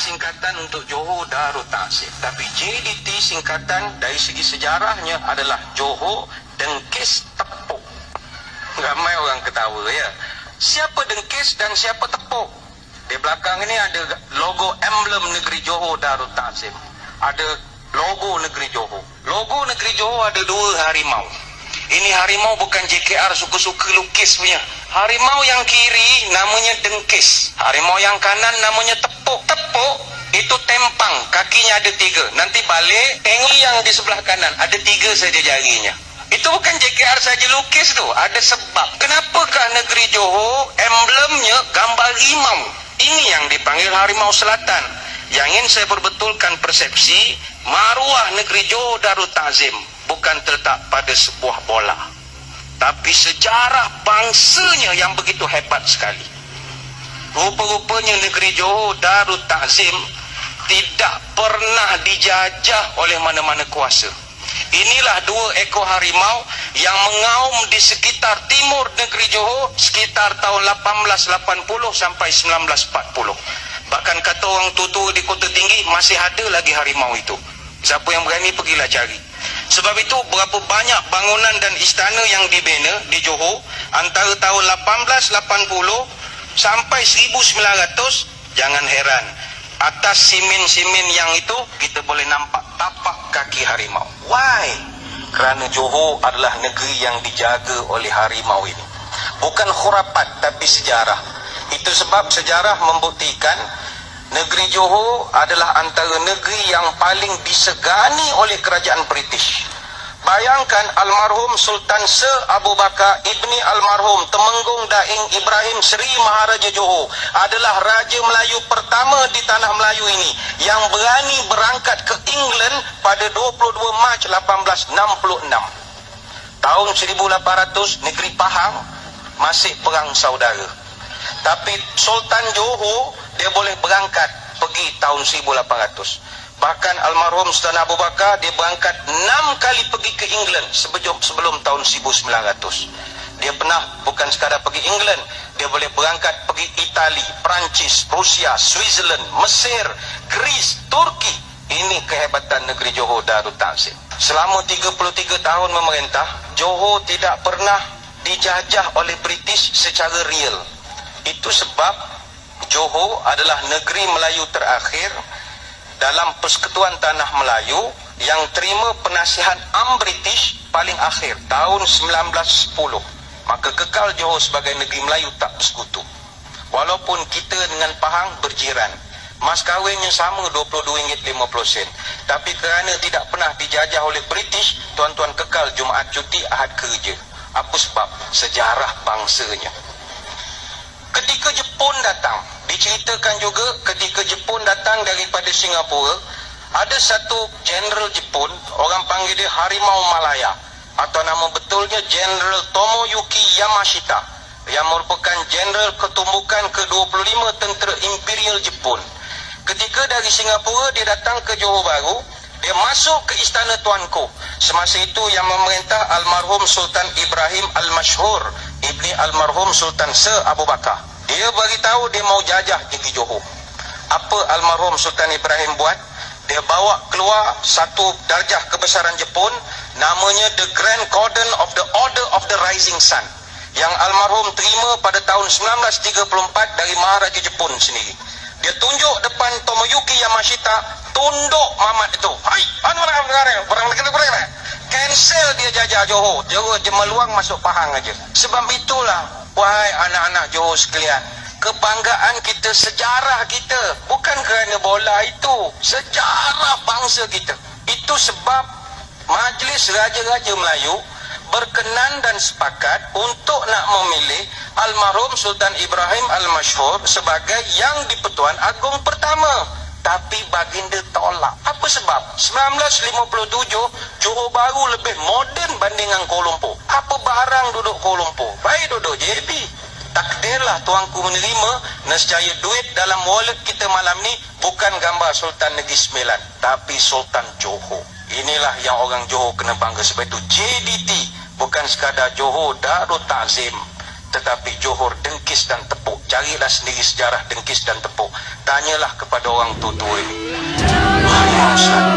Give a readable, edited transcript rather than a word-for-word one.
singkatan untuk Johor Darul Ta'zim. Tapi JDT singkatan dari segi sejarahnya adalah Johor Dengkis Tepuk. Ramai orang ketawa ya. Siapa Dengkis dan siapa Tepuk? Di belakang ini ada logo emblem negeri Johor Darul Ta'zim. Ada logo negeri Johor. Logo negeri Johor ada 2 harimau. Ini harimau bukan JKR suka-suka lukis punya. Harimau yang kiri namanya Dengkis. Harimau yang kanan namanya Tepuk. Tepuk itu tempang, kakinya ada 3. Nanti balik, tengok yang di sebelah kanan, ada 3 saja jarinya. Itu bukan JKR saja lukis tu, ada sebab. Kenapakah negeri Johor emblemnya gambar harimau? Ini yang dipanggil harimau selatan. Yang ingin saya perbetulkan persepsi, maruah negeri Johor Darul Ta'zim bukan terletak pada sebuah bola, tapi sejarah bangsanya yang begitu hebat sekali. Rupa-rupanya negeri Johor Darul Ta'zim tidak pernah dijajah oleh mana-mana kuasa. Inilah 2 ekor harimau yang mengaum di sekitar timur negeri Johor sekitar tahun 1880 sampai 1940. Bahkan kata orang tua-tua di Kota Tinggi masih ada lagi harimau itu. Siapa yang berani pergilah cari. Sebab itu berapa banyak bangunan dan istana yang dibina di Johor antara tahun 1880 sampai 1900, jangan heran, atas simen-simen yang itu kita boleh nampak tapak kaki harimau. Why? Kerana Johor adalah negeri yang dijaga oleh harimau ini. Bukan khurafat tapi sejarah. Itu sebab sejarah membuktikan negeri Johor adalah antara negeri yang paling disegani oleh kerajaan British. Bayangkan almarhum Sultan Sir Abu Bakar Ibni almarhum Temenggung Daing Ibrahim Seri Maharaja Johor adalah Raja Melayu pertama di tanah Melayu ini yang berani berangkat ke England pada 22 Mac 1866. Tahun 1800 negeri Pahang masih perang saudara. Tapi Sultan Johor dia boleh berangkat pergi tahun 1800. Bahkan almarhum Sultan Abu Bakar dia berangkat 6 kali pergi ke England sebelum tahun 1900. Dia pernah bukan sekadar pergi England, dia boleh berangkat pergi Itali, Perancis, Rusia, Switzerland, Mesir, Greece, Turki. Ini kehebatan negeri Johor Darul Ta'zim. Selama 33 tahun memerintah, Johor tidak pernah dijajah oleh British secara real. Itu sebab Johor adalah negeri Melayu terakhir dalam Persekutuan Tanah Melayu yang terima penasihat British paling akhir tahun 1910. Maka kekal Johor sebagai negeri Melayu tak bersekutu. Walaupun kita dengan Pahang berjiran, mas kahwinnya sama RM22.50. Tapi kerana tidak pernah dijajah oleh British, tuan-tuan kekal Jumaat cuti, Ahad kerja. Apa sebab? Sejarah bangsanya. Ketika Jepun datang, diceritakan juga ketika Jepun datang daripada Singapura, ada satu Jeneral Jepun, orang panggil dia Harimau Malaya, atau nama betulnya Jeneral Tomoyuki Yamashita, yang merupakan Jeneral Ketumbukan ke-25 Tentera Imperial Jepun. Ketika dari Singapura dia datang ke Johor Bahru, dia masuk ke Istana Tuanku. Semasa itu yang memerintah almarhum Sultan Ibrahim Al-Mashhur Ibni almarhum Sultan Sir Abu Bakar. Dia beritahu dia mau jajah negeri Johor. Apa almarhum Sultan Ibrahim buat? Dia bawa keluar satu darjah kebesaran Jepun, namanya The Grand Cordon of the Order of the Rising Sun, yang almarhum terima pada tahun 1934 dari Maharaja Jepun sendiri. Dia tunjuk depan Tomoyuki Yamashita, tunduk mamat itu. Hai, berang cancel dia jajah Johor. Johor je meluang masuk Pahang aja. Sebab itulah, wahai anak-anak Johor sekalian, kebanggaan kita, sejarah kita, bukan kerana bola itu, sejarah bangsa kita. Itu sebab Majlis Raja-Raja Melayu berkenan dan sepakat untuk nak memilih almarhum Sultan Ibrahim Al-Mashhur sebagai Yang di-Pertuan Agong pertama. Tapi baginda tolak. Apa sebab? 1957 Johor Bahru lebih moden bandingan Kuala Lumpur. Apa barang duduk Kuala Lumpur? Baik duduk JB. Takdirlah tuanku menerima, nescaya duit dalam wallet kita malam ni bukan gambar Sultan Negeri Sembilan, tapi Sultan Johor. Inilah yang orang Johor kena bangga. Sebab itu JDT bukan sekadar Johor Darul Ta'zim, tetapi Johor Dengkis dan Tepuk. Carilah sendiri sejarah dengkis dan tepuk. Tanyalah kepada orang tua-tua ini. Harimau selalu